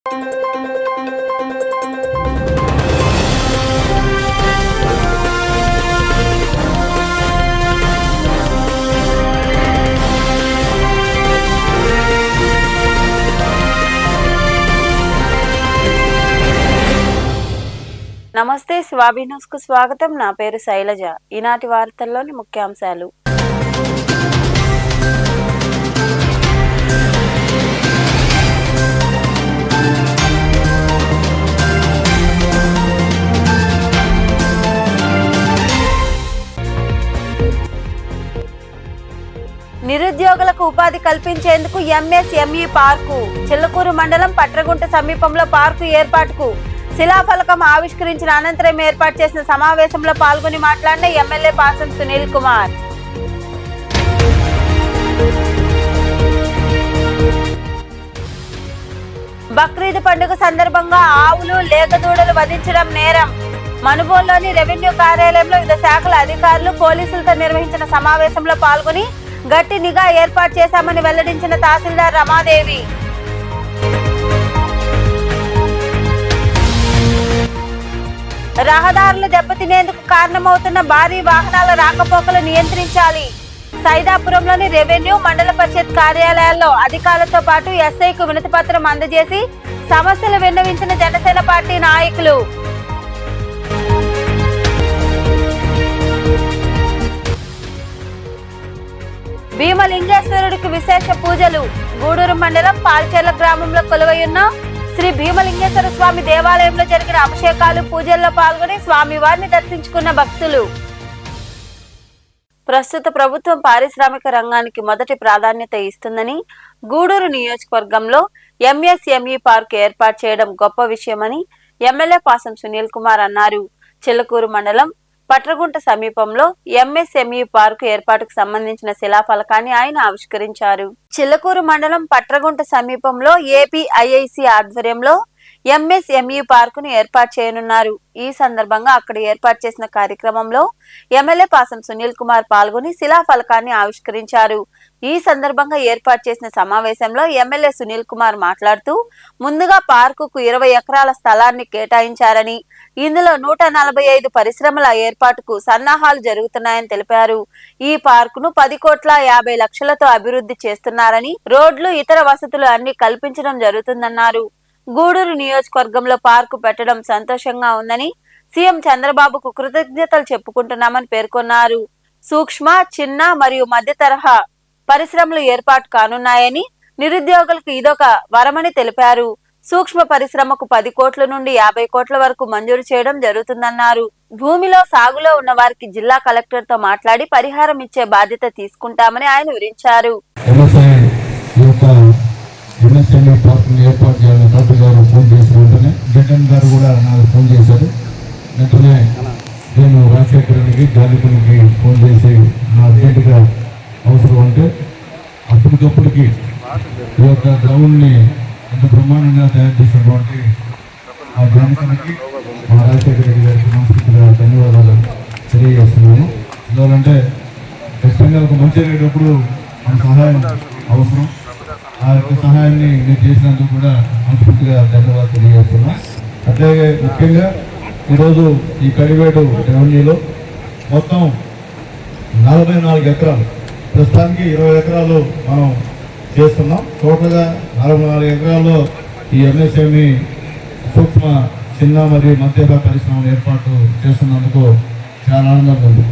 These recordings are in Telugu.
నమస్తే, స్వాభి న్యూస్ కు స్వాగతం. నా పేరు శైలజ. ఈనాటి వార్తల్లోని ముఖ్యాంశాలు. నిరుద్యోగులకు ఉపాధి కల్పించేందుకు ఎంఎస్ఎంఈ పార్కు. చిల్లకూరు మండలం పట్రగుంట సమీపంలో పార్కు ఏర్పాటుకు శిలాఫలకం ఆవిష్కరించిన అనంతరం ఏర్పాటు చేసిన సమావేశంలో పాల్గొని మాట్లాడిన ఎమ్మెల్యే పాసం సునీల్ కుమార్. బక్రీద్ పండుగ సందర్భంగా ఆవులు లేగదూడలు వధించడం నేరం. మనుబోలులోని రెవెన్యూ కార్యాలయంలో వివిధ శాఖల అధికారులు పోలీసులతో నిర్వహించిన సమావేశంలో పాల్గొని గట్టి నిఘా ఏర్పాటు చేశామని వెల్లడించిన తహసీల్దార్ రమాదేవి. రహదారులు దెబ్బతినేందుకు కారణమవుతున్న భారీ వాహనాల రాకపోకలు నియంత్రించాలి. సైదాపురంలోని రెవెన్యూ మండల పరిషత్ కార్యాలయాల్లో అధికారులతో పాటు ఎస్ఐకు వినతి పత్రం అందజేసి సమస్యలు విన్నవించిన జనసేన పార్టీ నాయకులు. భీమలింగేశ్వరుడికి విశేష పూజలు. గూడూరు మండలం పాల్చెర్ల గ్రామంలో కొలువైయున్న శ్రీ భీమలింగేశ్వర స్వామి దేవాలయంలో జరిగిన అభిషేకాలు పూజల్లో పాల్గొని స్వామివారిని దర్శించుకున్న భక్తులు. ప్రస్తుత ప్రభుత్వం పారిశ్రామిక రంగానికి మొదటి ప్రాధాన్యత ఇస్తుందని, గూడూరు నియోజకవర్గంలో ఎంఎస్ఎంఈ పార్క్ ఏర్పాటు చేయడం గొప్ప విషయమని ఎమ్మెల్యే పాసం సునీల్ కుమార్ అన్నారు. చిల్లకూరు మండలం పట్రగుంట సమీపంలో ఎంఎస్ఎంఈ పార్కు ఏర్పాటుకు సంబంధించిన శిలాఫలకాన్ని ఆయన ఆవిష్కరించారు. చిల్లకూరు మండలం పట్రగుంట సమీపంలో ఏపీఐఐసి ఆధ్వర్యంలో ఎంఎస్ఎంఈ పార్కును ఏర్పాటు చేయనున్నారు. ఈ సందర్భంగా అక్కడ ఏర్పాటు చేసిన కార్యక్రమంలో ఎమ్మెల్యే పాసం సునీల్ కుమార్ పాల్గొని శిలాఫలకాన్ని ఆవిష్కరించారు. ఈ సందర్భంగా ఏర్పాటు చేసిన సమావేశంలో ఎమ్మెల్యే సునీల్ కుమార్ మాట్లాడుతూ, ముందుగా పార్కుకు 20 ఎకరాల స్థలాన్ని కేటాయించారని, ఇందులో 145 పరిశ్రమల ఏర్పాటుకు సన్నాహాలు జరుగుతున్నాయని తెలిపారు. ఈ పార్కును 10,50,00,000తో అభివృద్ధి చేస్తున్నారని, రోడ్లు ఇతర వసతులు అన్ని కల్పించడం జరుగుతుందన్నారు. గూడూరు నియోజకవర్గంలో పార్కు పెట్టడం సంతోషంగా ఉందని, సీఎం చంద్రబాబుకు కృతజ్ఞతలు చెప్పుకుంటున్నామని పేర్కొన్నారు. సూక్ష్మ, చిన్న మరియు మధ్య తరహా పరిశ్రమలు ఏర్పాటు కానున్నాయని, నిరుద్యోగులకు ఇదొక వరమని తెలిపారు. సూక్ష్మ పరిశ్రమకు 10 కోట్ల నుండి 50 కోట్ల వరకు మంజూరు చేయడం జరుగుతుందన్నారు. భూమిలో సాగులో ఉన్న వారికి జిల్లా కలెక్టర్ తో మాట్లాడి పరిహారం ఇచ్చే బాధ్యత తీసుకుంటామని ఆయన వివరించారు. ఎంఎస్ఎంఈ పార్క్ని ఏర్పాటు చేయాలని డాక్టర్ గారు ఫోన్ చేసిన వెంటనే జగన్ గారు కూడా నాకు ఫోన్ చేశారు. వెంటనే నేను రాజశేఖరానికి జాలిపునికి ఫోన్ చేసి నా అర్జెంటుగా అవసరం అంటే అప్పటికప్పటికి ఈ యొక్క గ్రౌండ్ని ఎంత బ్రహ్మాండంగా తయారు చేసినటువంటి ఆ జాలిపునికి మా రాజశేఖర రెడ్డి గారికి మనస్ఫూర్తిగా ధన్యవాదాలు తెలియజేస్తున్నాను. ఎందుకంటే ఖచ్చితంగా ఒక మంచి రేటప్పుడు మన సహాయం అవసరం. ఆ యొక్క సహాయాన్ని మీరు చేసినందుకు కూడా మనస్ఫూర్తిగా ధన్యవాదాలు తెలియజేస్తున్నా. అట్లాగే ముఖ్యంగా ఈరోజు ఈ కడివేడు రెవెన్యూలో మొత్తం 44 ఎకరాలు, ప్రస్తుతానికి 20 ఎకరాలు మనం చేస్తున్నాం. టోటల్గా 44 ఎకరాల్లో ఈ ఎంఎస్ఎంఈ సూక్ష్మ, చిన్న మరియు మధ్యతరహా పరిశ్రమలు ఏర్పాటు చేస్తున్నందుకు చాలా ఆనందంగా ఉంది.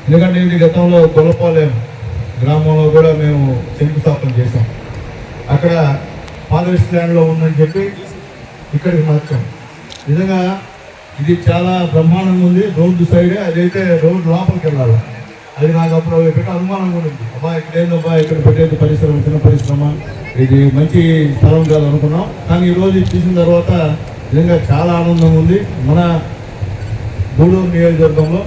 ఎందుకంటే ఇది గతంలో గొల్లపాలెం గ్రామంలో కూడా మేము శంకుస్థాపన చేసాం. అక్కడ పాదవి స్టాండ్లో ఉందని చెప్పి ఇక్కడికి మార్చాం. నిజంగా ఇది చాలా బ్రహ్మాండంగా ఉంది. రోడ్డు సైడే, అదైతే రోడ్డు లోపలికి వెళ్ళాలి. అది నాకు అప్పుడు పెట్టే అనుమానంగా ఉంది. అబ్బా ఇక్కడ ఏందబ్బా ఇక్కడ పెట్టేది పరిశ్రమ, చిన్న పరిశ్రమ, ఇది మంచి స్థలం కాదు అనుకున్నాం. కానీ ఈరోజు చూసిన తర్వాత నిజంగా చాలా ఆనందంగా ఉంది. మన గూడూరు నియోజకవర్గంలో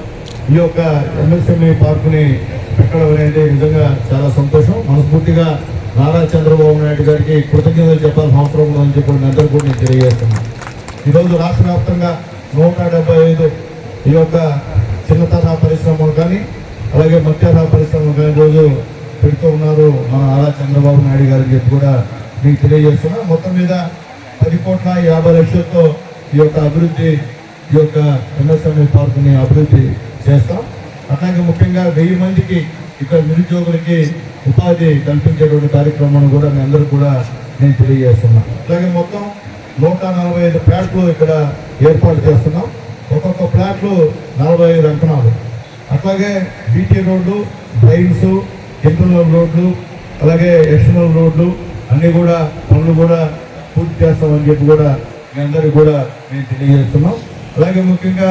ఈ యొక్క ఎంఎస్ఎంఈ పార్కుని పెట్టడం అనేది నిజంగా చాలా సంతోషం. మనస్ఫూర్తిగా నారా చంద్రబాబు నాయుడు గారికి కృతజ్ఞతలు చెప్పాల్సిన అవసరం ఉందని చెప్పి అందరూ కూడా నేను తెలియజేస్తున్నాను. ఈరోజు రాష్ట్ర వ్యాప్తంగా 175 ఈ యొక్క చిన్న తరహా పరిశ్రమలు కానీ అలాగే మధ్య తరహా పరిశ్రమలు కానీ ఈరోజు పెడుతూ ఉన్నారు మన నారా చంద్రబాబు నాయుడు గారికి చెప్పి కూడా మీకు తెలియజేస్తున్నా. మొత్తం మీద 10,50,00,000తో ఈ యొక్క అభివృద్ధి ఈ యొక్క ఎంఎస్ఎంఈ పార్కుని అభివృద్ధి చేస్తాం. అట్లాగే ముఖ్యంగా 1000 మందికి ఇక్కడ నిరుద్యోగులకి ఉపాధి కల్పించేటువంటి కార్యక్రమాన్ని కూడా మీ అందరూ కూడా నేను తెలియజేస్తున్నాను. అలాగే మొత్తం 145 ప్లాట్లు ఇక్కడ ఏర్పాటు చేస్తున్నాం. ఒక్కొక్క ప్లాట్లు 45 అంకణాలు. అట్లాగే బీటీ రోడ్లు, డ్రైన్స్, ఇంటర్నల్ రోడ్లు, అలాగే ఎక్స్టర్నల్ రోడ్లు అన్నీ కూడా పనులు కూడా పూర్తి చేస్తామని చెప్పి కూడా మీ అందరికీ కూడా మేము తెలియజేస్తున్నాం. అలాగే ముఖ్యంగా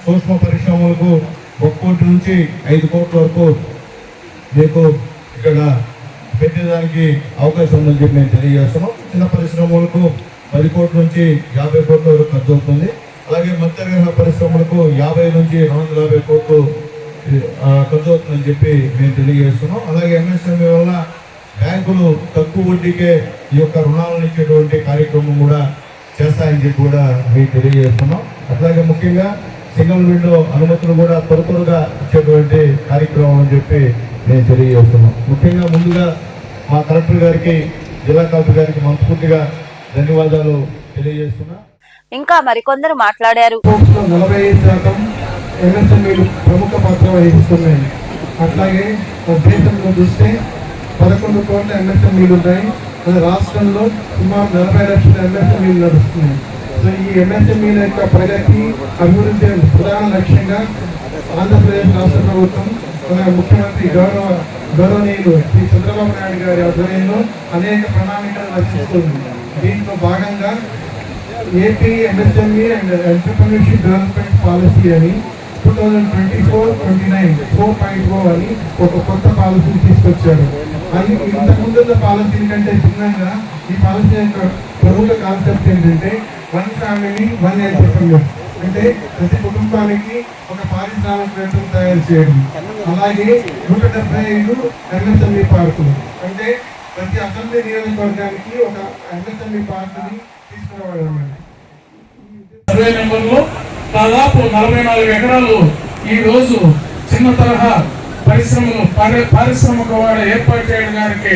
సూక్ష్మ పరిశ్రమలకు 1 కోటి నుంచి 5 కోట్ల వరకు మీకు ఇక్కడ పెట్టేదానికి అవకాశం ఉందని చెప్పి మేము తెలియజేస్తున్నాం. చిన్న పరిశ్రమలకు 10 కోట్ల నుంచి 50 కోట్ల వరకు ఖర్చు అవుతుంది. అలాగే మధ్యతరగతి పరిశ్రమలకు 50 నుంచి 250 కోట్లు ఖర్చు అవుతుందని చెప్పి మేము తెలియజేస్తున్నాం. అలాగే ఎంఎస్ఎంఈ వల్ల బ్యాంకులు తక్కువ వడ్డీకే ఈ యొక్క రుణాలను ఇచ్చేటువంటి కార్యక్రమం కూడా చేస్తాయని చెప్పి కూడా మేము తెలియజేస్తున్నాం. అట్లాగే ముఖ్యంగా సింగిల్ విండో అనుమతులు కూడా త్వరగా ఇచ్చేటువంటి కార్యక్రమం అని చెప్పి నేను తెలియజేస్తున్నాం. ముఖ్యంగా ముందుగా మా కలెక్టర్ గారికి, జిల్లా కలెక్టర్ గారికి మనస్ఫూర్తిగా ధన్యవాదాలు తెలియజేస్తున్నా. ఇంకా మరికొందరు మాట్లాడారు. 45% ఎంఎస్ఎంఈలు ప్రముఖ పాత్ర వహిస్తున్నాయి. అట్లాగే దేశంలో చూస్తే 11 కోట్ల ఎంఎస్ఎంఈలు ఉన్నాయి. మన రాష్ట్రంలో సుమారు 40 లక్షల ఎంఎస్ఎంఈలు నడుస్తున్నాయి. సో ఈ ఎంఎస్ఎంఈల యొక్క ప్రగతి, అభివృద్ధి ప్రధాన లక్ష్యంగా ఆంధ్రప్రదేశ్ రాష్ట్ర ప్రభుత్వం మన ముఖ్యమంత్రి గౌరవనీయులు శ్రీ చంద్రబాబు నాయుడు గారి ఆధ్వర్యంలో అనేక ప్రణాళికలు రచిస్తుంది. దీంట్లో భాగంగా AP MSME and entrepreneurship development policy అని 2024-29 4.0 అని ఒక కొత్త పాలసీ తీసుకొచ్చారు. అది ఇంతకుముందున్న పాలసీ కంటే భిన్నంగా ఈ పాలసీ యొక్క ప్రముఖ కాన్సెప్ట్ ఏంటంటే 1 ఫ్యామిలీ 1 ఎంటర్‌ప్రెన్యూర్, అంటే ప్రతి కుటుంబానికి ఒక పారిశ్రామికవేత్తను తయారు చేయడం. అలాగే 175 ఎంఎస్ఎంఈ పార్కులు, అంటే ప్రతి అసెంబ్లీ నియోజకవర్గానికి ఒక ఎంఎస్ఎంఈ పార్కుని తీసుకురావడం. సర్వే నెంబర్లో దాదాపు 44 ఎకరాలు ఈ రోజు చిన్న తరహా పరిశ్రమలు పారిశ్రామిక వాడ ఏర్పాటు చేయడానికి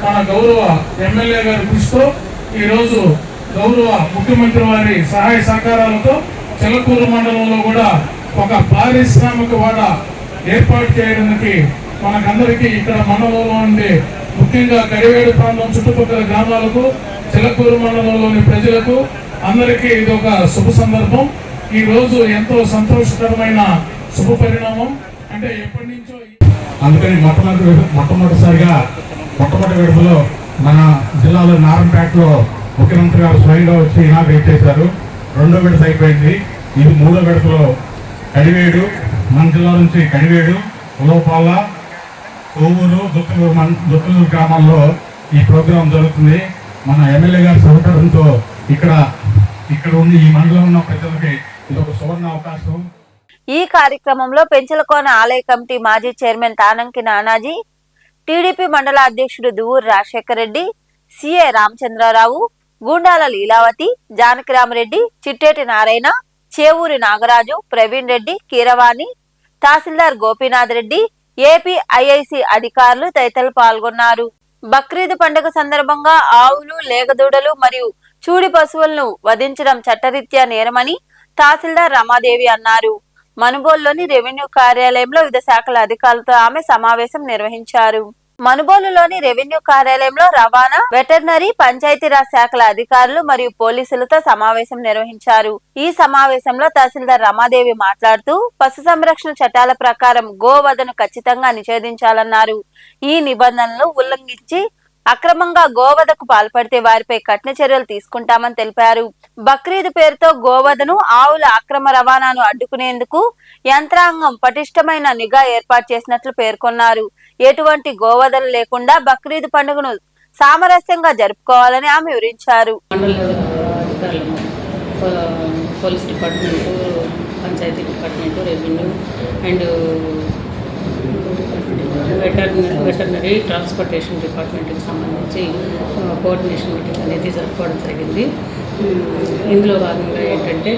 మన గౌరవ ఎమ్మెల్యే గారి కృషితో ఈ రోజు గౌరవ ముఖ్యమంత్రి వారి సహాయ సహకారాలతో చిలకూరు మండలంలో కూడా ఒక పారిశ్రామిక వాడ ఏర్పాటు చేయడానికి మనకందరికీ ఇక్కడ మండలంలో ఉండే ముఖ్యంగా కడివేడు ప్రాంతం చుట్టుపక్కల గ్రామాలకు, చిలకూరు మండలంలోని ప్రజలకు అందరికీ ఇది ఒక శుభ సందర్భం. ఈ రోజు ఎంతో సంతోషకరమైన శుభ పరిణామం. అంటే ఎప్పటి నుంచో అందుకని మొట్టమొదటి విడతలో మన జిల్లాలో నారంపేటలో ముఖ్యమంత్రి గారు స్వయంగా వచ్చి ఇనాగ్రేట్ చేశారు. 2వ విడత అయిపోయింది. ఇది 3వ విడతలో కడివేడు, మన జిల్లా నుంచి కడివేడు, ఉలవపాల, కొవ్వూరు, దుక్కలూరు గ్రామాల్లో ఈ ప్రోగ్రాం జరుగుతుంది. మన ఎమ్మెల్యే గారి సహకారంతో ఇక్కడ ఉండి ఈ మండలంలో ఉన్న ప్రజలకి ఇది ఒక సువర్ణ అవకాశం. ఈ కార్యక్రమంలో పెంచలకోన ఆలయ కమిటీ మాజీ చైర్మన్ తానంకి నానాజీ, టీడీపీ మండల అధ్యక్షుడు దువ్వూరు రాజశేఖర్ రెడ్డి, సిఏ రామచంద్రరావు, గూండాల లీలావతి, జానకిరామరెడ్డి, చిట్టేటి నారాయణ, చేవూరి నాగరాజు, ప్రవీణ్ రెడ్డి, కీరవాణి, తహసీల్దార్ గోపీనాథ్ రెడ్డి, ఏపీ ఐఐసి అధికారులు తదితరులు పాల్గొన్నారు. బక్రీద్ పండుగ సందర్భంగా ఆవులు, లేగదూడలు మరియు చూడి పశువులను వధించడం చట్టరీత్యా నేరమని తహసీల్దార్ రమాదేవి అన్నారు. మనుబోలులోని రెవెన్యూ కార్యాలయంలో వివిధ శాఖల అధికారులతో ఆమె సమావేశం నిర్వహించారు. మనుబోలులోని రెవెన్యూ కార్యాలయంలో రవాణా, వెటర్నరీ, పంచాయతీరాజ్ శాఖల అధికారులు మరియు పోలీసులతో సమావేశం నిర్వహించారు. ఈ సమావేశంలో తహసీల్దార్ రమాదేవి మాట్లాడుతూ పశు సంరక్షణ చట్టాల ప్రకారం గోవధను ఖచ్చితంగా నిషేధించాలన్నారు. ఈ నిబంధనలు ఉల్లంఘించి అక్రమంగా గోవధకు పాల్పడితే వారిపై కఠిన చర్యలు తీసుకుంటామని తెలిపారు. బక్రీద్ పేరుతో గోవధను, ఆవుల అక్రమ రవాణాను అడ్డుకునేందుకు యంత్రాంగం పటిష్టమైన నిఘా ఏర్పాటు చేసినట్లు పేర్కొన్నారు. ఎటువంటి గోవధలు లేకుండా బక్రీద్ పండుగను సామరస్యంగా జరుపుకోవాలని ఆమె వివరించారు. Police department, panchayati department, revenue and veterinary, transportation డిపార్ట్మెంట్కి సంబంధించి కోఆర్డినేషన్ మీటింగ్ అనేది జరుపుకోవడం జరిగింది. ఇందులో భాగంగా ఏంటంటే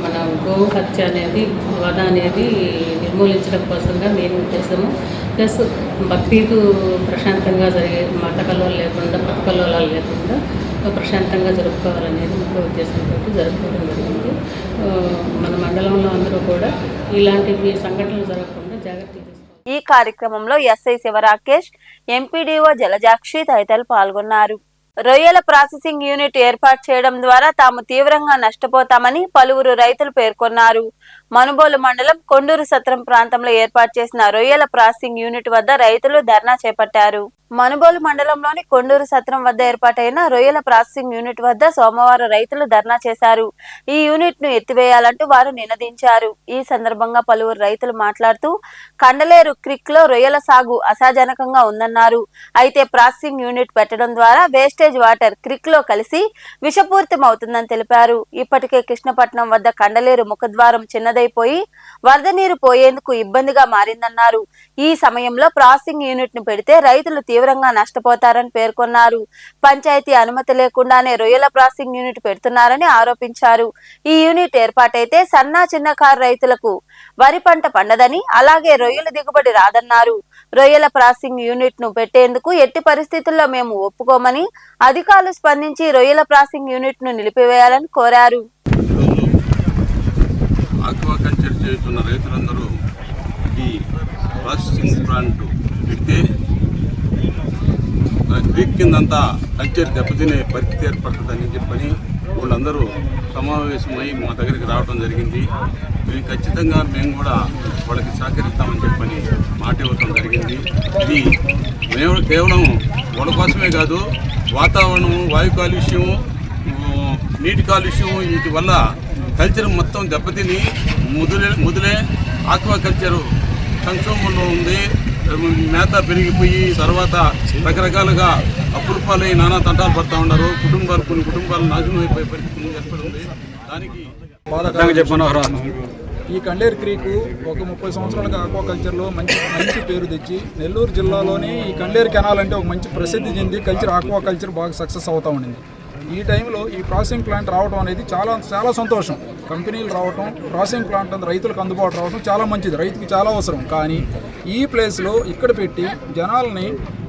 మన గో హత్య అనేది, వధ అనేది నిర్మూలించడం కోసంగా మెయిన్ ఉద్దేశము. ప్లస్ బక్రీదు ప్రశాంతంగా జరిగే మత కలవలు లేకుండా, మత కలవలాలు లేకుండా ప్రశాంతంగా జరుపుకోవాలనేది ముఖ్య ఉద్దేశంతో జరుపుకోవడం జరిగింది. మన మండలంలో అందరూ కూడా ఇలాంటి సంఘటనలు జరగకుండా జాగ్రత్తలు తీసుకోవాలి. ఈ కార్యక్రమంలో ఎస్ఐ శివరాకేష్, ఎంపీడీఓ జలజాక్షి తదితరులు పాల్గొన్నారు. రొయ్యల ప్రాసెసింగ్ యూనిట్ ఏర్పాటు చేయడం ద్వారా తాము తీవ్రంగా నష్టపోతామని పలువురు రైతులు పేర్కొన్నారు. మనుబోలు మండలం కొండూరు సత్రం ప్రాంతంలో ఏర్పాటు చేసిన రొయ్యల ప్రాసెసింగ్ యూనిట్ వద్ద రైతులు ధర్నా చేపట్టారు. మనుబోలు మండలంలోని కొండూరు సత్రం వద్ద ఏర్పాటైన రొయ్యల ప్రాసెసింగ్ యూనిట్ వద్ద సోమవారం రైతులు ధర్నా చేశారు. ఈ యూనిట్ ను ఎత్తివేయాలంటూ వారు నినదించారు. ఈ సందర్భంగా పలువురు రైతులు మాట్లాడుతూ కండలేరు క్రిక్ లో రొయ్యల సాగు అసాజనకంగా ఉందన్నారు. అయితే ప్రాసెసింగ్ యూనిట్ పెట్టడం ద్వారా వేస్టేజ్ వాటర్ క్రిక్ లో కలిసి విషపూరితం అవుతుందని తెలిపారు. ఇప్పటికే కృష్ణపట్నం వద్ద కండలేరు ముఖద్వారం చిన్నదైపోయి వరద నీరు పోయేందుకు ఇబ్బందిగా మారిందన్నారు. ఈ సమయంలో ప్రాసెసింగ్ యూనిట్ ను పెడితే రైతులు తీవ్రంగా నష్టపోతారని పేర్కొన్నారు. పంచాయతీ అనుమతి లేకుండానే రొయ్యల ప్రాసెసింగ్ యూనిట్ పెడుతున్నారని ఆరోపించారు. ఈ యూనిట్ ఏర్పాటైతే సన్న చిన్నకారు రైతులకు వరి పంట పండదని, అలాగే రొయ్యల దిగుబడి రాదన్నారు. రొయ్యల ప్రాసెసింగ్ యూనిట్ ను పెట్టేందుకు ఎట్టి పరిస్థితుల్లో మేము ఒప్పుకోమని అధికారులు స్పందించి రొయ్యల ప్రాసెసింగ్ యూనిట్ ను నిలిపివేయాలని కోరారు. ఆక్వాకల్చర్ చేస్తున్న రైతులందరూ ఈ ప్రాసెసింగ్ ప్లాంట్ పెడితే క్రీక్ కిందంతా కల్చర్ దెబ్బతినే పరిస్థితి ఏర్పడుతుందని చెప్పని వాళ్ళందరూ సమావేశమై మా దగ్గరికి రావడం జరిగింది. ఇది ఖచ్చితంగా మేము కూడా వాళ్ళకి సహకరిస్తామని చెప్పని మాట ఇవ్వడం జరిగింది. ఇది మేము కేవలం వాళ్ళ కోసమే కాదు, వాతావరణం, వాయు కాలుష్యం, నీటి కాలుష్యం, వీటి వల్ల కల్చర్ మొత్తం దెబ్బతిని మొదలే ఆక్వాకల్చర్ సంక్షోభంలో ఉంది. మేత పెరిగిపోయి తర్వాత రకరకాలుగా అప్పులు పాలై నానా తంటాలు పడుతూ ఉన్నారు. కొన్ని కుటుంబాలు నాశనం అయిపోయే పరిస్థితి ఏర్పడింది. దానికి ఈ కండేరు క్రీకు ఒక 30 సంవత్సరాలుగా ఆక్వాకల్చర్లో మంచి పేరు తెచ్చి నెల్లూరు జిల్లాలోనే ఈ కండేరు కెనాల్ అంటే ఒక మంచి ప్రసిద్ధి చెంది ఆక్వాకల్చర్ బాగా సక్సెస్ అవుతూ ఉండింది. ఈ టైంలో ఈ ప్రాసెసింగ్ ప్లాంట్ రావడం అనేది చాలా సంతోషం. కంపెనీలు రావటం, ప్రాసెసింగ్ ప్లాంట్ అంతా రైతులకు అందుబాటు రావడం చాలా మంచిది, రైతుకి చాలా అవసరం. కానీ ఈ ప్లేస్లో ఇక్కడ పెట్టి జనాల్ని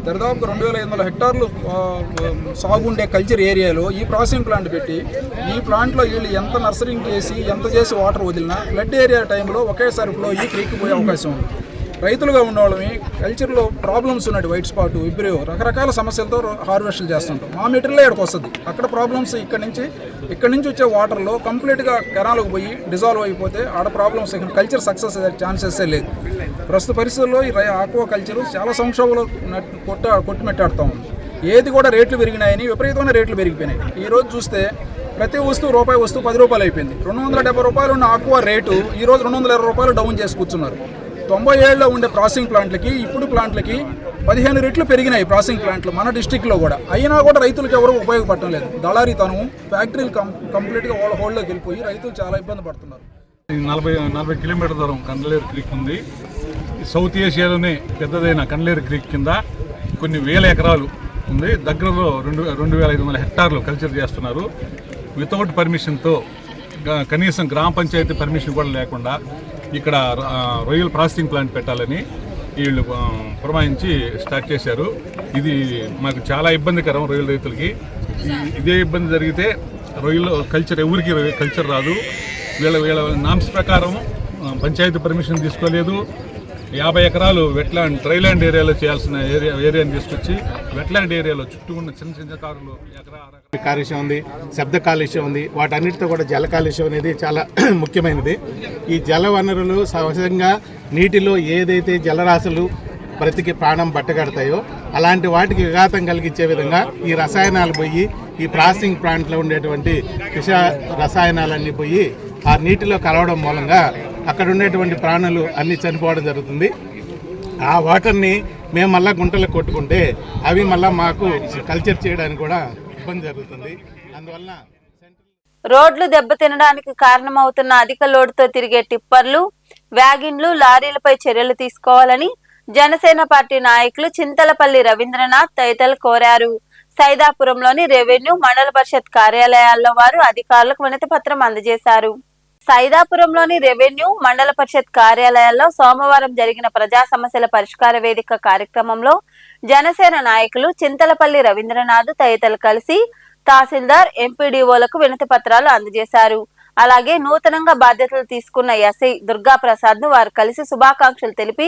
దాదాపు 2500 హెక్టార్లు సాగుండే కల్చర్ ఏరియాలో ఈ ప్రాసెసింగ్ ప్లాంట్ పెట్టి ఈ ప్లాంట్లో వీళ్ళు ఎంత నర్సరింగ్ చేసి ఎంత చేసి వాటర్ వదిలినా ఫ్లడ్ ఏరియా టైంలో ఒకేసారి ఫ్లో ఈ క్రీక్ పోయే అవకాశం ఉంది. రైతులుగా ఉండేవాళ్ళమి కల్చర్లో ప్రాబ్లమ్స్ ఉన్నాయి, వైట్ స్పాట్, విబ్రియో, రకరకాల సమస్యలతో హార్వెస్ట్లు చేస్తుంటాం. మా మెటీరియల్ ఇక్కడికి వస్తుంది. అక్కడ ప్రాబ్లమ్స్ ఇక్కడి నుంచి వచ్చే వాటర్లో కంప్లీట్గా కెనాల్కి పోయి డిజాల్వ్ అయిపోతే ఆడ ప్రాబ్లమ్స్ కల్చర్ సక్సెస్ అయ్యే ఛాన్సెస్ లేదు. ప్రస్తుత పరిస్థితుల్లో ఈ ఆక్వా కల్చర్ చాలా సంక్షోభంలో కొట్టుమెట్టాడుతూ ఉంది. ఏది కూడా రేట్లు పెరిగినాయని విపరీతమైన రేట్లు పెరిగిపోయినాయి. ఈరోజు చూస్తే ప్రతి వస్తువు వస్తువు 10 రూపాయలు అయిపోయింది. 270 రూపాయలు ఉన్న ఆక్వా రేటు ఈరోజు 220 రూపాయలు డౌన్ చేసి కూర్చున్నారు. 97లో ఉండే ప్రాసెసింగ్ ప్లాంట్లకి ఇప్పుడు ప్లాంట్లకి 15 రెట్లు పెరిగినాయి ప్రాసెసింగ్ ప్లాంట్లు మన డిస్టిక్లో కూడా. అయినా కూడా రైతులకు ఎవరు ఉపయోగపడటం లేదు. దళారీతనం, ఫ్యాక్టరీలు కంప్లీట్గా వాళ్ళ హోల్డ్లోకి వెళ్ళిపోయి రైతులు చాలా ఇబ్బంది పడుతున్నారు. 40 కిలోమీటర్ల దూరం కండలేరు క్రీక్ ఉంది. సౌత్ ఏషియాలోనే పెద్దదైన కండలేరు క్రీక్ కింద కొన్ని వేల ఎకరాలు ఉంది. దగ్గరలో 2500 హెక్టార్లు కల్చర్ చేస్తున్నారు. వితౌట్ పర్మిషన్తో, కనీసం గ్రామ పంచాయతీ పర్మిషన్ కూడా లేకుండా ఇక్కడ రొయ్యల ప్రాసెసింగ్ ప్లాంట్ పెట్టాలని వీళ్ళు పురమాయించి స్టార్ట్ చేశారు. ఇది మాకు చాలా ఇబ్బందికరం రొయ్యల రైతులకి. ఇదే ఇబ్బంది జరిగితే రొయ్యల కల్చర్ ఎవరికి కల్చర్ రాదు. వీళ్ళ నామ్స్ ప్రకారం పంచాయతీ పర్మిషన్ తీసుకోలేదు. 50 ఎకరాలు వెట్లాండ్ డ్రైల్యాండ్ ఏరియాలో చేయాల్సిన ఏరియాని తీసుకొచ్చి వెట్లాండ్ ఏరియాలో చుట్టూ ఉన్న చిన్న కారులు కాలుష్యం ఉంది, శబ్ద కాలుష్యం ఉంది. వాటన్నిటితో కూడా జల కాలుష్యం అనేది చాలా ముఖ్యమైనది. ఈ జల వనరులు సహజంగా నీటిలో ఏదైతే జలరాశులు బ్రతికి ప్రాణం బట్టగడతాయో అలాంటి వాటికి విఘాతం కలిగించే విధంగా ఈ రసాయనాలు పోయి ఈ ప్రాసెసింగ్ ప్లాంట్లో ఉండేటువంటి విష రసాయనాలన్నీ పోయి ఆ నీటిలో కలవడం మూలంగా అక్కడ ఉండేటువంటి ప్రాణులు అన్నీ చనిపోవడం జరుగుతుంది. ఆ వాటర్ని మేము మళ్ళీ గుంటలకు కొట్టుకుంటే అవి మళ్ళీ మాకు కల్చర్ చేయడానికి కూడా ఇబ్బంది జరుగుతుంది. అందువల్ల రోడ్లు దెబ్బతినడానికి కారణమవుతున్న అధిక లోడుతో తిరిగే టిప్పర్లు, వ్యాగిన్లు, లారీలపై చర్యలు తీసుకోవాలని జనసేన పార్టీ నాయకులు చింతలపల్లి రవీంద్రనాథ్ తదితరులు కోరారు. సైదాపురంలోని రెవెన్యూ, మండల పరిషత్ కార్యాలయాల్లో వారు అధికారులకు వినతి పత్రం అందజేశారు. సైదాపురంలోని రెవెన్యూ, మండల పరిషత్ కార్యాలయాల్లో సోమవారం జరిగిన ప్రజా సమస్యల పరిష్కార వేదిక కార్యక్రమంలో జనసేన నాయకులు చింతలపల్లి రవీంద్రనాథ్ తదితరులు కలిసి తహసీల్దార్ ఎంపీడీఓలకు వినతి పత్రాలు అందజేశారు. అలాగే నూతనంగా బాధ్యతలు తీసుకున్న ఎస్ఐ దుర్గా ప్రసాద్ ను వారు కలిసి శుభాకాంక్షలు తెలిపి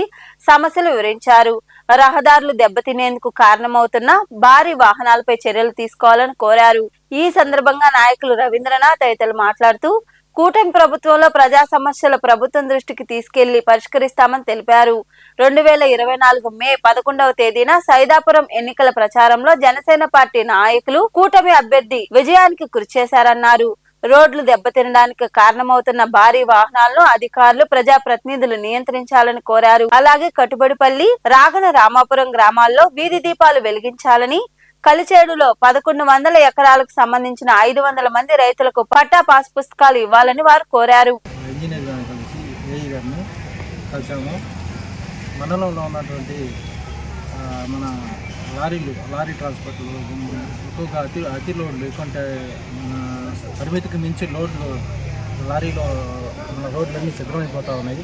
సమస్యలు వివరించారు. రహదారులు దెబ్బతినేందుకు కారణమవుతున్న భారీ వాహనాలపై చర్యలు తీసుకోవాలని కోరారు. ఈ సందర్భంగా నాయకులు రవీంద్రనాథ్ తదితరులు మాట్లాడుతూ కూటమి ప్రభుత్వంలో ప్రజా సమస్యల ప్రభుత్వం దృష్టికి తీసుకెళ్లి పరిష్కరిస్తామని తెలిపారు. 2024 మే 11వ తేదీన సైదాపురం ఎన్నికల ప్రచారంలో జనసేన పార్టీ నాయకులు కూటమి అభ్యర్థి విజయానికి కృషి చేశారన్నారు. రోడ్లు దెబ్బతినడానికి కారణమవుతున్న భారీ వాహనాలను అధికారులు ప్రజాప్రతినిధులు నియంత్రించాలని కోరారు. అలాగే కట్టుబడిపల్లి, రాగన రామాపురం గ్రామాల్లో వీధి దీపాలు వెలిగించాలని, కలిచేడులో 1100 ఎకరాలకు సంబంధించిన 500 మంది రైతులకు పట్టా పాస్ పుస్తకాలు ఇవ్వాలని వారు కోరారు. ఇంజనీర్ గారిని కలిసి ఏఈ గారిని కలిసాము. మండలంలో ఉన్నటువంటి మన లారీ ట్రాన్స్పోర్ట్లు ఎక్కువగా అతి లోడ్లు ఎక్కువంటే పరిమితికి మించి లోడ్లు లారీలో మన రోడ్లన్నీ సిద్ధమైపోతూ ఉన్నాయి.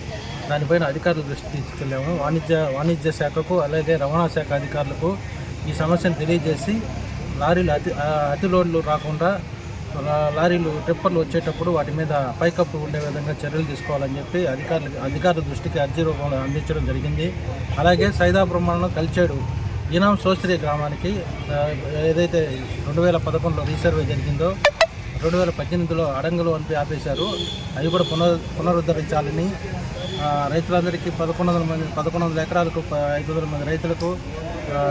దానిపైన అధికారుల దృష్టి తీసుకెళ్ళాము. వాణిజ్య శాఖకు అలాగే రవాణా శాఖ అధికారులకు ఈ సమస్యను తెలియజేసి లారీలు అతి లోడ్లు రాకుండా లారీలు ట్రిప్పర్లు వచ్చేటప్పుడు వాటి మీద పైకప్పు ఉండే విధంగా చర్యలు తీసుకోవాలని చెప్పి అధికారుల దృష్టికి అర్జీ రూపంలో అందించడం జరిగింది. అలాగే సైదాపురం మండలం కలిచేడు ఈనాం సోస్త్రీ గ్రామానికి ఏదైతే 2011లో రీసర్వే జరిగిందో 2018లో అడంగులు అనిపి ఆపేశారు. అవి కూడా పునరుద్ధరించాలని రైతులందరికీ 1100 ఎకరాలకు 500 మంది రైతులకు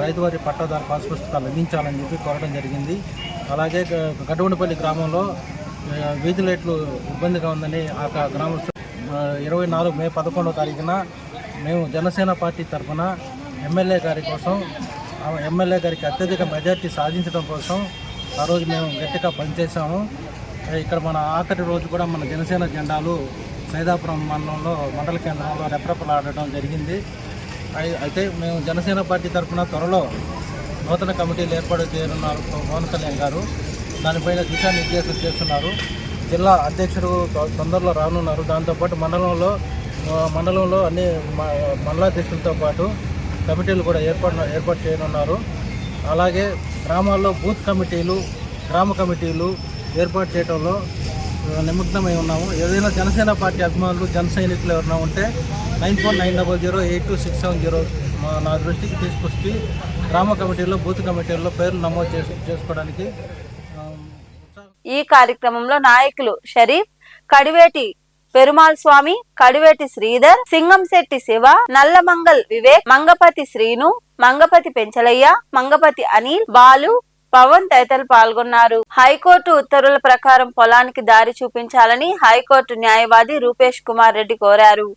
రైతువారి పట్టాదారు పాస్ పుస్తకాలు అందించాలని చెప్పి కోరడం జరిగింది. అలాగే గడ్డవునిపల్లి గ్రామంలో వీధి లైట్లు ఇబ్బందిగా ఉందని ఆ గ్రామస్తు 24 మే 11వ తారీఖున మేము జనసేన పార్టీ తరఫున ఎమ్మెల్యే గారికి అత్యధిక మెజార్టీ సాధించడం కోసం ఆ రోజు మేము గట్టిగా పనిచేసాము. ఇక్కడ మన ఆఖరి రోజు కూడా మన జనసేన జెండాలు సైదాపురం మండలంలో మండల కేంద్రంలో రెపరెపలాడడం జరిగింది. అయితే మేము జనసేన పార్టీ తరఫున త్వరలో నూతన కమిటీలు ఏర్పాటు చేయనున్నారు పవన్ కళ్యాణ్ గారు. దానిపైన దిశానిర్దేశం చేస్తున్నారు. జిల్లా అధ్యక్షుడు తొందరలో రానున్నారు. దాంతోపాటు మండలంలో అన్ని మండలాధ్యక్షులతో పాటు కమిటీలు కూడా ఏర్పాటు చేయనున్నారు. అలాగే గ్రామాల్లో బూత్ కమిటీలు, గ్రామ కమిటీలు ఏర్పాటు చేయడంలో నిమగ్నమై ఉన్నాము. ఏదైనా జనసేన పార్టీ అభిమానులు, జన సైనికులు ఎవరైనా ఉంటే 9490082670 నా దృష్టికి తీసుకొచ్చి గ్రామ కమిటీల్లో, బూత్ కమిటీల్లో పేర్లు నమోదు చేసుకోవడానికి. ఈ కార్యక్రమంలో నాయకులు షరీఫ్, కడివేటి పెరుమాల్ స్వామి, కడివేటి శ్రీధర్, సింగంశెట్టి శివ, నల్లమంగల్ వివేక్, మంగపతి శ్రీను, మంగపతి పెంచలయ్య, మంగపతి అనిల్, బాలు, పవన్ తదితరులు పాల్గొన్నారు. హైకోర్టు ఉత్తర్వుల ప్రకారం పొలానికి దారి చూపించాలని హైకోర్టు న్యాయవాది రూపేష్ కుమార్ రెడ్డి కోరారు.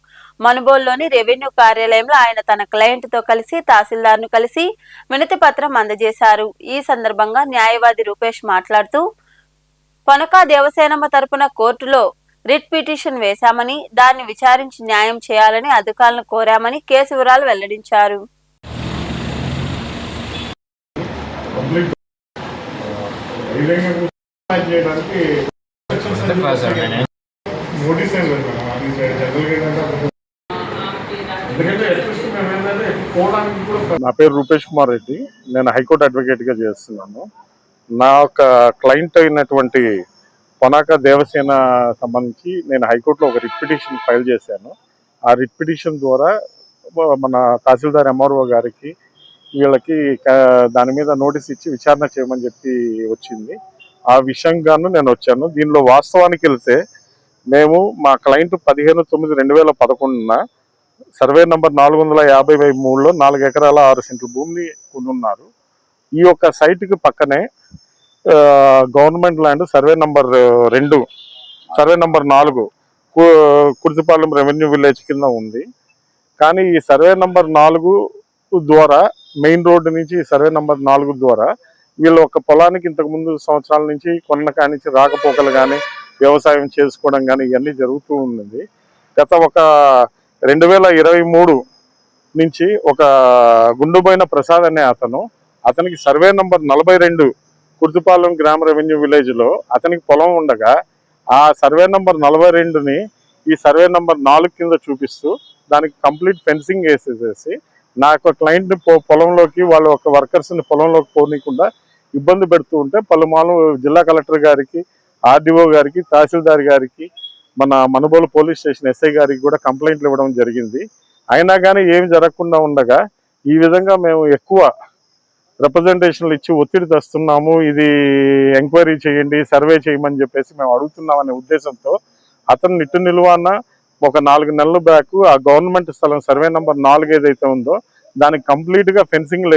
మనుబోలులోని రెవెన్యూ కార్యాలయంలో ఆయన తన క్లయింట్ తో కలిసి తహసీల్దార్ ను కలిసి వినతి పత్రం అందజేశారు. ఈ సందర్భంగా న్యాయవాది రూపేష్ మాట్లాడుతూ పొనక దేవసేనమ్మ తరపున కోర్టులో రిట్ పిటిషన్ వేశామని, దాన్ని విచారించి న్యాయం చేయాలని అధికారులను కోరామని కేసు వివరాలు వెల్లడించారు. నా పేరు రూపేష్ కుమార్ రెడ్డి. నేను హైకోర్టు అడ్వకేట్గా చేస్తున్నాను. నా యొక్క క్లయింట్ అయినటువంటి పొనాక దేవసేన సంబంధించి నేను హైకోర్టులో ఒక రిట్ పిటిషన్ ఫైల్ చేశాను. ఆ రిట్ పిటిషన్ ద్వారా మన తహసీల్దార్ ఎంఆర్ఓ గారికి వీళ్ళకి దాని మీద నోటీస్ ఇచ్చి విచారణ చేయమని చెప్పి వచ్చింది. ఆ విషయంగాను నేను వచ్చాను. దీనిలో వాస్తవానికి వెళ్తే మేము మా క్లయింట్ 15/9/2011 సర్వే నంబర్ 450/3లో 4 ఎకరాల 6 సెంట్ల భూమిని కొనున్నారు. ఈ యొక్క సైట్కి పక్కనే government land survey number 2, survey number 4 Kurthipalem revenue village కింద ఉంది. కానీ ఈ సర్వే నంబర్ 4 ద్వారా మెయిన్ రోడ్డు నుంచి సర్వే నంబర్ 4 ద్వారా వీళ్ళు ఒక పొలానికి ఇంతకుముందు సంవత్సరాల నుంచి కొన్న కానించి రాకపోకలు కానీ వ్యవసాయం చేసుకోవడం కానీ ఇవన్నీ జరుగుతూ ఉన్నది. గత ఒక 2023 నుంచి ఒక గుండుబోయిన ప్రసాద్ అనే అతనికి సర్వే నంబర్ 42 కుర్తిపాలెం గ్రామ రెవెన్యూ విలేజ్లో అతనికి పొలం ఉండగా ఆ సర్వే నంబర్ 42ని ఈ సర్వే నంబర్ 4 కింద చూపిస్తూ దానికి కంప్లీట్ ఫెన్సింగ్ వేసేసేసి నా యొక్క క్లయింట్ని పొలంలోకి వాళ్ళ ఒక వర్కర్స్ని పొలంలోకి పోనీయకుండా ఇబ్బంది పెడుతూ ఉంటే పలుమార్లు జిల్లా కలెక్టర్ గారికి, ఆర్డీఓ గారికి, తహసీల్దార్ గారికి, మన మనుబోలు పోలీస్ స్టేషన్ ఎస్ఐ గారికి కూడా కంప్లైంట్లు ఇవ్వడం జరిగింది. అయినా కానీ ఏమి జరగకుండా ఉండగా ఈ విధంగా మేము ఎక్కువ రిప్రజెంటేషన్లు ఇచ్చి ఒత్తిడి తెస్తున్నాము, ఇది ఎంక్వైరీ చేయండి, సర్వే చేయమని చెప్పేసి మేము అడుగుతున్నామనే ఉద్దేశంతో అతను నిట్టు నిలువాన ఒక 4 నెలల బ్యాక్ ఆ గవర్నమెంట్ స్థలం సర్వే నెంబర్ 4 ఏదైతే ఉందో దానికి కంప్లీట్గా ఫెన్సింగ్లు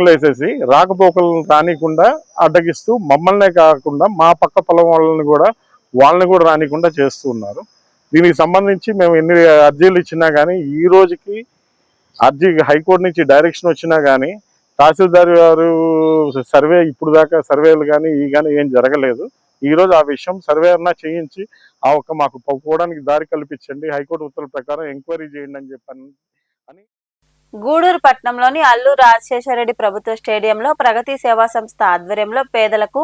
వేసేసి రాకపోకలను రానికుండా అడ్డగిస్తూ మమ్మల్నే కాకుండా మా పక్క పొలం వాళ్ళని కూడా రానికుండా చేస్తూ ఉన్నారు. దీనికి సంబంధించి మేము ఎన్ని అర్జీలు ఇచ్చినా కానీ ఈ రోజుకి అర్జీ హైకోర్టు నుంచి డైరెక్షన్ వచ్చినా కానీ తహసీల్దార్ గారు సర్వే ఇప్పుడు దాకా సర్వేలు కానీ ఏం జరగలేదు. ఈరోజు ఆ విషయం సర్వే అన్నా చేయించి మాకు పోవడానికి దారి కల్పించండి, హైకోర్టు ఉత్తర్వుల ప్రకారం ఎంక్వైరీ చేయండి అని చెప్పాను అని. గూడూరు పట్టణంలోని అల్లూరు రాజశేఖరరెడ్డి ప్రభుత్వ స్టేడియంలో ప్రగతి సేవా సంస్థ ఆధ్వర్యంలో పేదలకు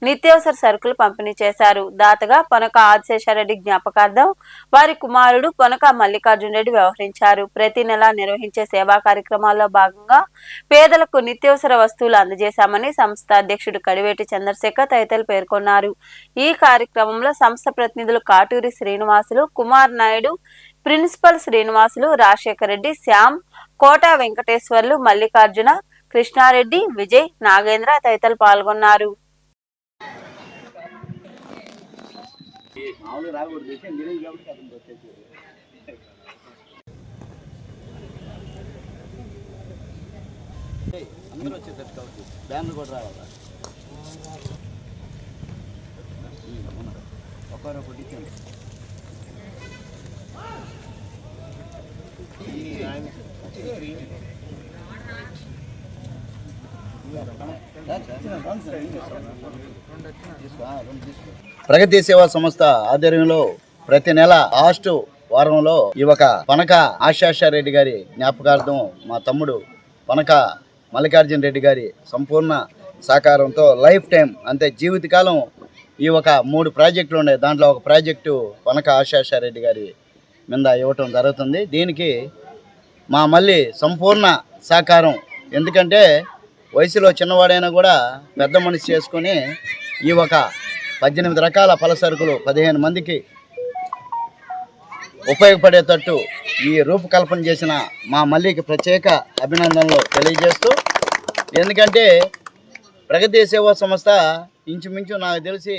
నిత్యావసర సరుకులు పంపిణీ చేశారు. దాతగా పొనక ఆదిశేషారెడ్డి జ్ఞాపకార్థం వారి కుమారుడు పొనక మల్లికార్జున రెడ్డి వ్యవహరించారు. ప్రతి నెల నిర్వహించే సేవా కార్యక్రమాల్లో భాగంగా పేదలకు నిత్యావసర వస్తువులు అందజేశామని సంస్థ అధ్యక్షుడు కడివేటి చంద్రశేఖర్ తదితరులు పేర్కొన్నారు. ఈ కార్యక్రమంలో సంస్థ ప్రతినిధులు కాటూరి శ్రీనివాసులు, కుమార్ నాయుడు, ప్రిన్సిపల్ శ్రీనివాసులు, రాజశేఖర్ రెడ్డి, శ్యామ్, కోట వెంకటేశ్వర్లు, మల్లికార్జున, కృష్ణారెడ్డి, విజయ్, నాగేంద్ర తదితరులు పాల్గొన్నారు. ప్రగతి సేవా సంస్థ ఆధ్వర్యంలో ప్రతి నెల లాస్ట్ వారంలో ఈ ఒక పొనక ఆశాషారెడ్డి గారి జ్ఞాపకార్థం మా తమ్ముడు పొనక మల్లికార్జున రెడ్డి గారి సంపూర్ణ సహకారంతో లైఫ్ టైం అంటే జీవితకాలం ఈ ఒక 3 ప్రాజెక్టులు ఉన్నాయి. దాంట్లో ఒక ప్రాజెక్టు పొనక ఆశాషారెడ్డి గారి మీద ఇవ్వటం జరుగుతుంది. దీనికి మా మళ్ళీ సంపూర్ణ సహకారం, ఎందుకంటే వయసులో చిన్నవాడైనా కూడా పెద్ద మనిషి చేసుకొని ఈ ఒక 18 రకాల పలసరుకులు 15 మందికి ఉపయోగపడేటట్టు ఈ రూపకల్పన చేసిన మా మల్లికి ప్రత్యేక అభినందనలు తెలియజేస్తూ, ఎందుకంటే ప్రగతి సేవా సంస్థ ఇంచుమించు నాకు తెలిసి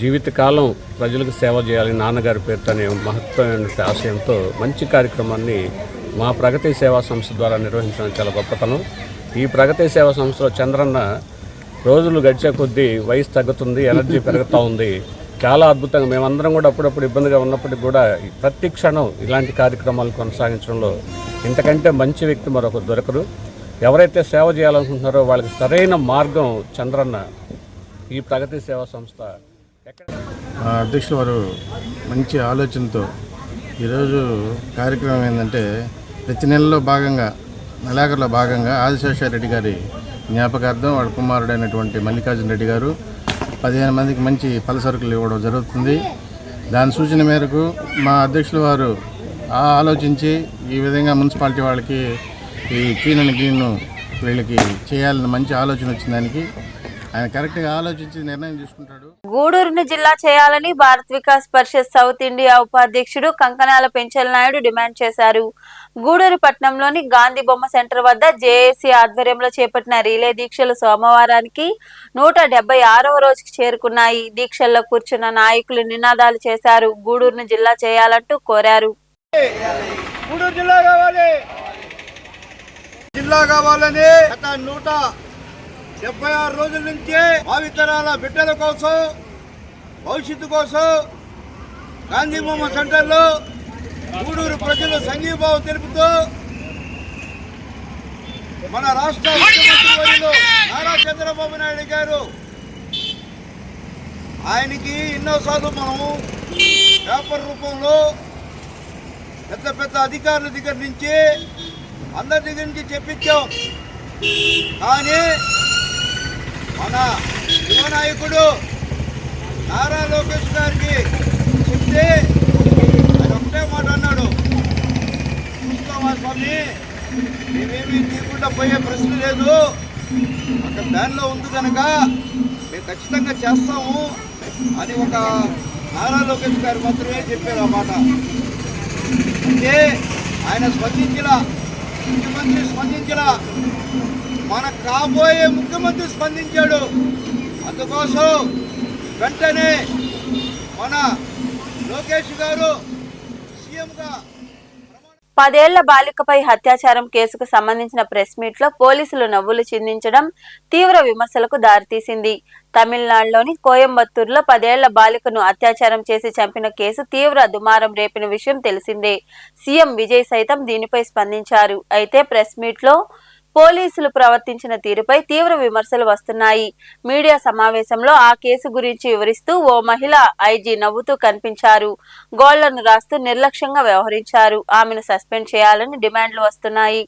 జీవితకాలం ప్రజలకు సేవ చేయాలి నాన్నగారి పేరుతోనే మహత్తరమైన ఆశయంతో మంచి కార్యక్రమాన్ని మా ప్రగతి సేవా సంస్థ ద్వారా నిర్వహించడం చాలా గొప్పతనం. ఈ ప్రగతి సేవా సంస్థలో చంద్రన్న రోజులు గడిచే కొద్దీ వయసు తగ్గుతుంది, ఎనర్జీ పెరుగుతూ ఉంది. చాలా అద్భుతంగా మేమందరం కూడా అప్పుడప్పుడు ఇబ్బందిగా ఉన్నప్పటికీ కూడా ప్రతి క్షణం ఇలాంటి కార్యక్రమాలు కొనసాగించడంలో ఇంతకంటే మంచి వ్యక్తి మరొకరు దొరకరు. ఎవరైతే సేవ చేయాలనుకుంటున్నారో వాళ్ళకి సరైన మార్గం చంద్రన్న. ఈ ప్రగతి సేవా సంస్థ అధ్యక్షుల వారు మంచి ఆలోచనతో ఈరోజు కార్యక్రమం ఏంటంటే ప్రతి నెలలో భాగంగా నెలాఖరులో భాగంగా ఆదిశేషారెడ్డి గారి జ్ఞాపకార్థం వాళ్ళ కుమారుడైనటువంటి మల్లికార్జున రెడ్డి గారు 15 మందికి మంచి పలసరుకులు ఇవ్వడం జరుగుతుంది. దాని సూచన మేరకు మా అధ్యక్షుల వారు ఆలోచించి ఈ విధంగా మున్సిపాలిటీ వాళ్ళకి ఈ క్లీన్ అండ్ గ్రీన్ వీళ్ళకి చేయాలని మంచి ఆలోచన వచ్చిన దానికి ఆయన కరెక్ట్గా ఆలోచించి నిర్ణయం తీసుకుంటాడు. గూడూరుని జిల్లా చేయాలని భారత్ వికాస్ పరిషత్ సౌత్ ఇండియా ఉపాధ్యక్షుడు కంకనాల పెంచల్ నాయుడు డిమాండ్ చేశారు. గూడూరు పట్టణంలోని గాంధీ బొమ్మ సెంటర్ వద్ద జేఏసీ ఆధ్వర్యంలో చేపట్టిన రీలే దీక్షలు సోమవారానికి 176వ రోజుకి చేరుకున్నాయి. దీక్షల్లో కూర్చున్న నాయకులు నినాదాలు చేశారు. గూడూరుని జిల్లా చేయాలంటూ కోరారు. గూడూరు జిల్లా కావాలని గత 176 రోజుల నుంచి భావితరాల బిడ్డల కోసం భవిష్యత్తు కోసం గాంధీ బొమ్మ సెంటర్లో గూడూరు ప్రజలు సంఘీభావం తెలుపుతూ మన రాష్ట్ర ముఖ్యమంత్రి వర్యులు నారా చంద్రబాబు నాయుడు గారు ఆయనకి ఎన్నోసార్లు మనము పేపర్ రూపంలో పెద్ద పెద్ద అధికారుల దగ్గర నుంచి అందరి దగ్గర నుంచి చెప్పించాం. కానీ మన యువ నాయకుడు నారా లోకేష్ గారికి చెప్తే ఆయన ఒకటే మాట అన్నాడు, చూస్తావా స్వామి మేమేమీ తీయకుండా పోయే ప్రశ్న లేదు, అక్కడ దానిలో ఉంది కనుక మేము ఖచ్చితంగా చేస్తాము అని ఒక నారా లోకేష్ గారు మాత్రమే చెప్పారు ఆ మాట. అంటే ఆయన స్పందించిన, ముఖ్యమంత్రి స్పందించిన, మన కాబోయే ముఖ్యమంత్రి స్పందించాడు. అందుకోసం వెంటనే మన లోకేష్ గారు సీఎంగా 10 ఏళ్ల బాలికపై అత్యాచారం కేసుకు సంబంధించిన ప్రెస్ మీట్ లో పోలీసులు నవ్వులు చిందించడం తీవ్ర విమర్శలకు దారితీసింది. తమిళనాడులోని కోయంబత్తూరులో 10 ఏళ్ల బాలికను అత్యాచారం చేసి చంపిన కేసు తీవ్ర దుమారం రేపిన విషయం తెలిసిందే. సీఎం విజయ్ సైతం దీనిపై స్పందించారు. అయితే ప్రెస్ మీట్ లో పోలీసులు ప్రవర్తించిన తీరుపై తీవ్ర విమర్శలు వస్తున్నాయి. మీడియా సమావేశంలో ఆ కేసు గురించి వివరిస్తూ ఓ మహిళ ఐజీ నవ్వుతూ కనిపించారు. గోళ్లను రాస్తూ నిర్లక్ష్యంగా వ్యవహరించారు. ఆమెను సస్పెండ్ చేయాలని డిమాండ్లు వస్తున్నాయి.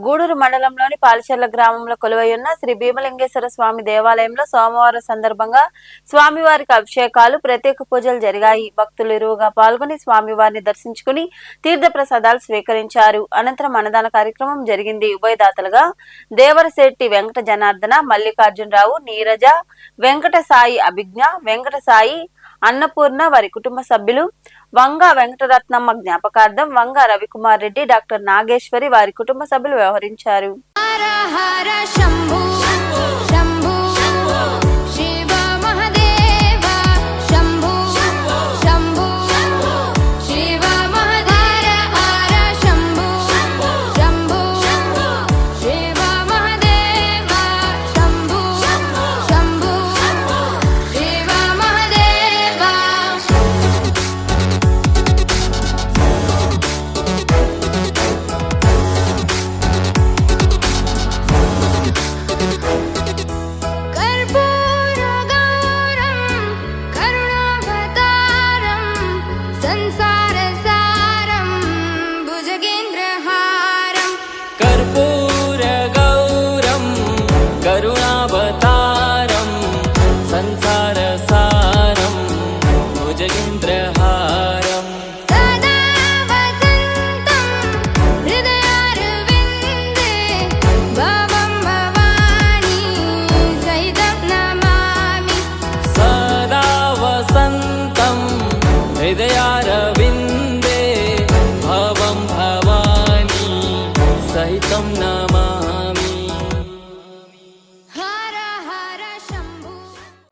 గూడూరు మండలంలోని పాలచెర్ల గ్రామంలో కొలువై ఉన్న శ్రీ భీమలింగేశ్వర స్వామి దేవాలయంలో సోమవారం సందర్భంగా స్వామివారికి అభిషేకాలు, ప్రత్యేక పూజలు జరిగాయి. భక్తులు ఇరువుగా పాల్గొని స్వామివారిని దర్శించుకుని తీర్థ ప్రసాదాలు స్వీకరించారు. అనంతరం అన్నదాన కార్యక్రమం జరిగింది. ఉభయదాతలుగా దేవరశెట్టి వెంకట జనార్దన, మల్లికార్జునరావు, నీరజ, వెంకట సాయి అభిజ్ఞ, వెంకట సాయి అన్నపూర్ణ, వారి కుటుంబ సభ్యులు, వంగ వెంకటరత్నమ్మ జ్ఞాపకార్థం వంగ రవికుమార్ రెడ్డి, డాక్టర్ నాగేశ్వరి, వారి కుటుంబ సభ్యులు వ్యవహరించారు.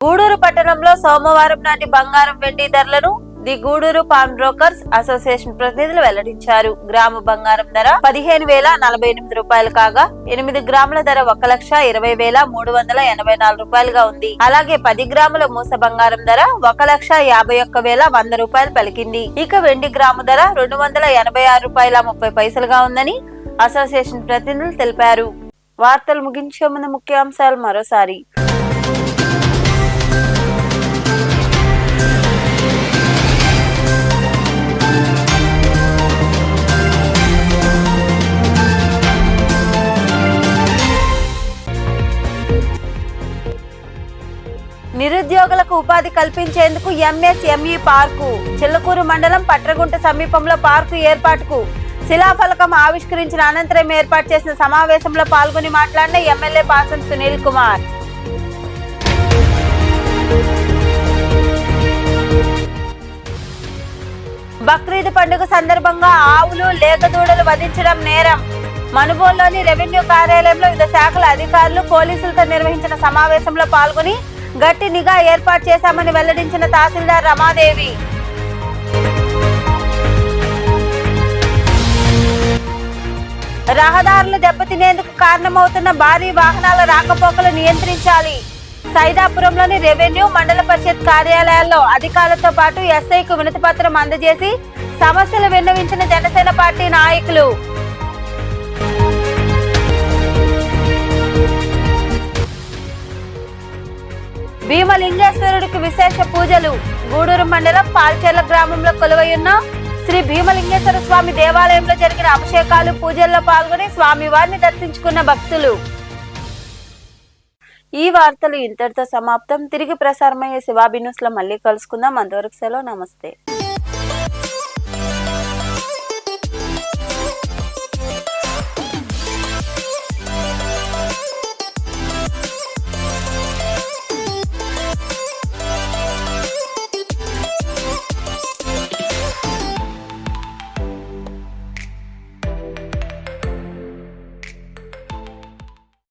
గూడూరు పట్టణంలో సోమవారం నాటి బంగారం, వెండి ధరలను the Gudur pawn brokers association ప్రతినిధులు వెల్లడించారు. గ్రాము బంగారం ధర 15,048 రూపాయలు కాగా 8 గ్రాముల ధర 1,20,384 రూపాయలుగా ఉంది. అలాగే 10 గ్రాముల మూస బంగారం ధర 1,51,100 రూపాయలు పలికింది. ఇక వెండి గ్రాము ధర 286 రూపాయల 30 పైసలుగా ఉందని అసోసియేషన్ ప్రతినిధులు తెలిపారు. వార్తలు ముగించే ముందు ముఖ్యాంశాలు మరోసారి. నిరుద్యోగులకు ఉపాధి కల్పించేందుకు ఎంఎస్ఎంఈ పార్కు చిల్లకూరు మండలం పట్రగుంట సమీపంలో పార్కు ఏర్పాటుకు శిలాఫలకం ఆవిష్కరించిన అనంతరం ఏర్పాటు చేసిన సమావేశంలో పాల్గొని మాట్లాడిన ఎమ్మెల్యే పాసం సునీల్ కుమార్. బక్రీద్ పండుగ సందర్భంగా ఆవులు, లేగదూడలు వధించడం నేరం. మనుబోలులోని రెవెన్యూ కార్యాలయంలో వివిధ శాఖల అధికారులు, పోలీసులతో నిర్వహించిన సమావేశంలో పాల్గొని గట్టి నిఘా ఏర్పాటు చేశామని వెల్లడించిన తహసీల్దార్ రమాదేవి. రహదారులు దెబ్బతినేందుకు కారణమవుతున్న భారీ వాహనాల రాకపోకలు నియంత్రించాలి. సైదాపురంలోని రెవెన్యూ, మండల పరిషత్ కార్యాలయాల్లో అధికారులతో పాటు ఎస్ఐకు వినతి పత్రం అందజేసి సమస్యలు విన్నవించిన జనసేన పార్టీ నాయకులు. భీమలింగేశ్వరుడికి విశేష పూజలు. గూడూరు మండలం పాల్చెర్ల గ్రామంలో కొలువైయున్న శ్రీ భీమలింగేశ్వర స్వామి దేవాలయంలో జరిగిన అభిషేకాలు పూజల్లో పాల్గొని స్వామివారిని దర్శించుకున్న భక్తులు. ఈ వార్తలు ఇంతటితో సమాప్తం. తిరిగి ప్రసారమయ్యే శివాబి న్యూస్ లో మళ్ళీ కలుసుకుందాం. అంతవరకు సెలవు. నమస్తే.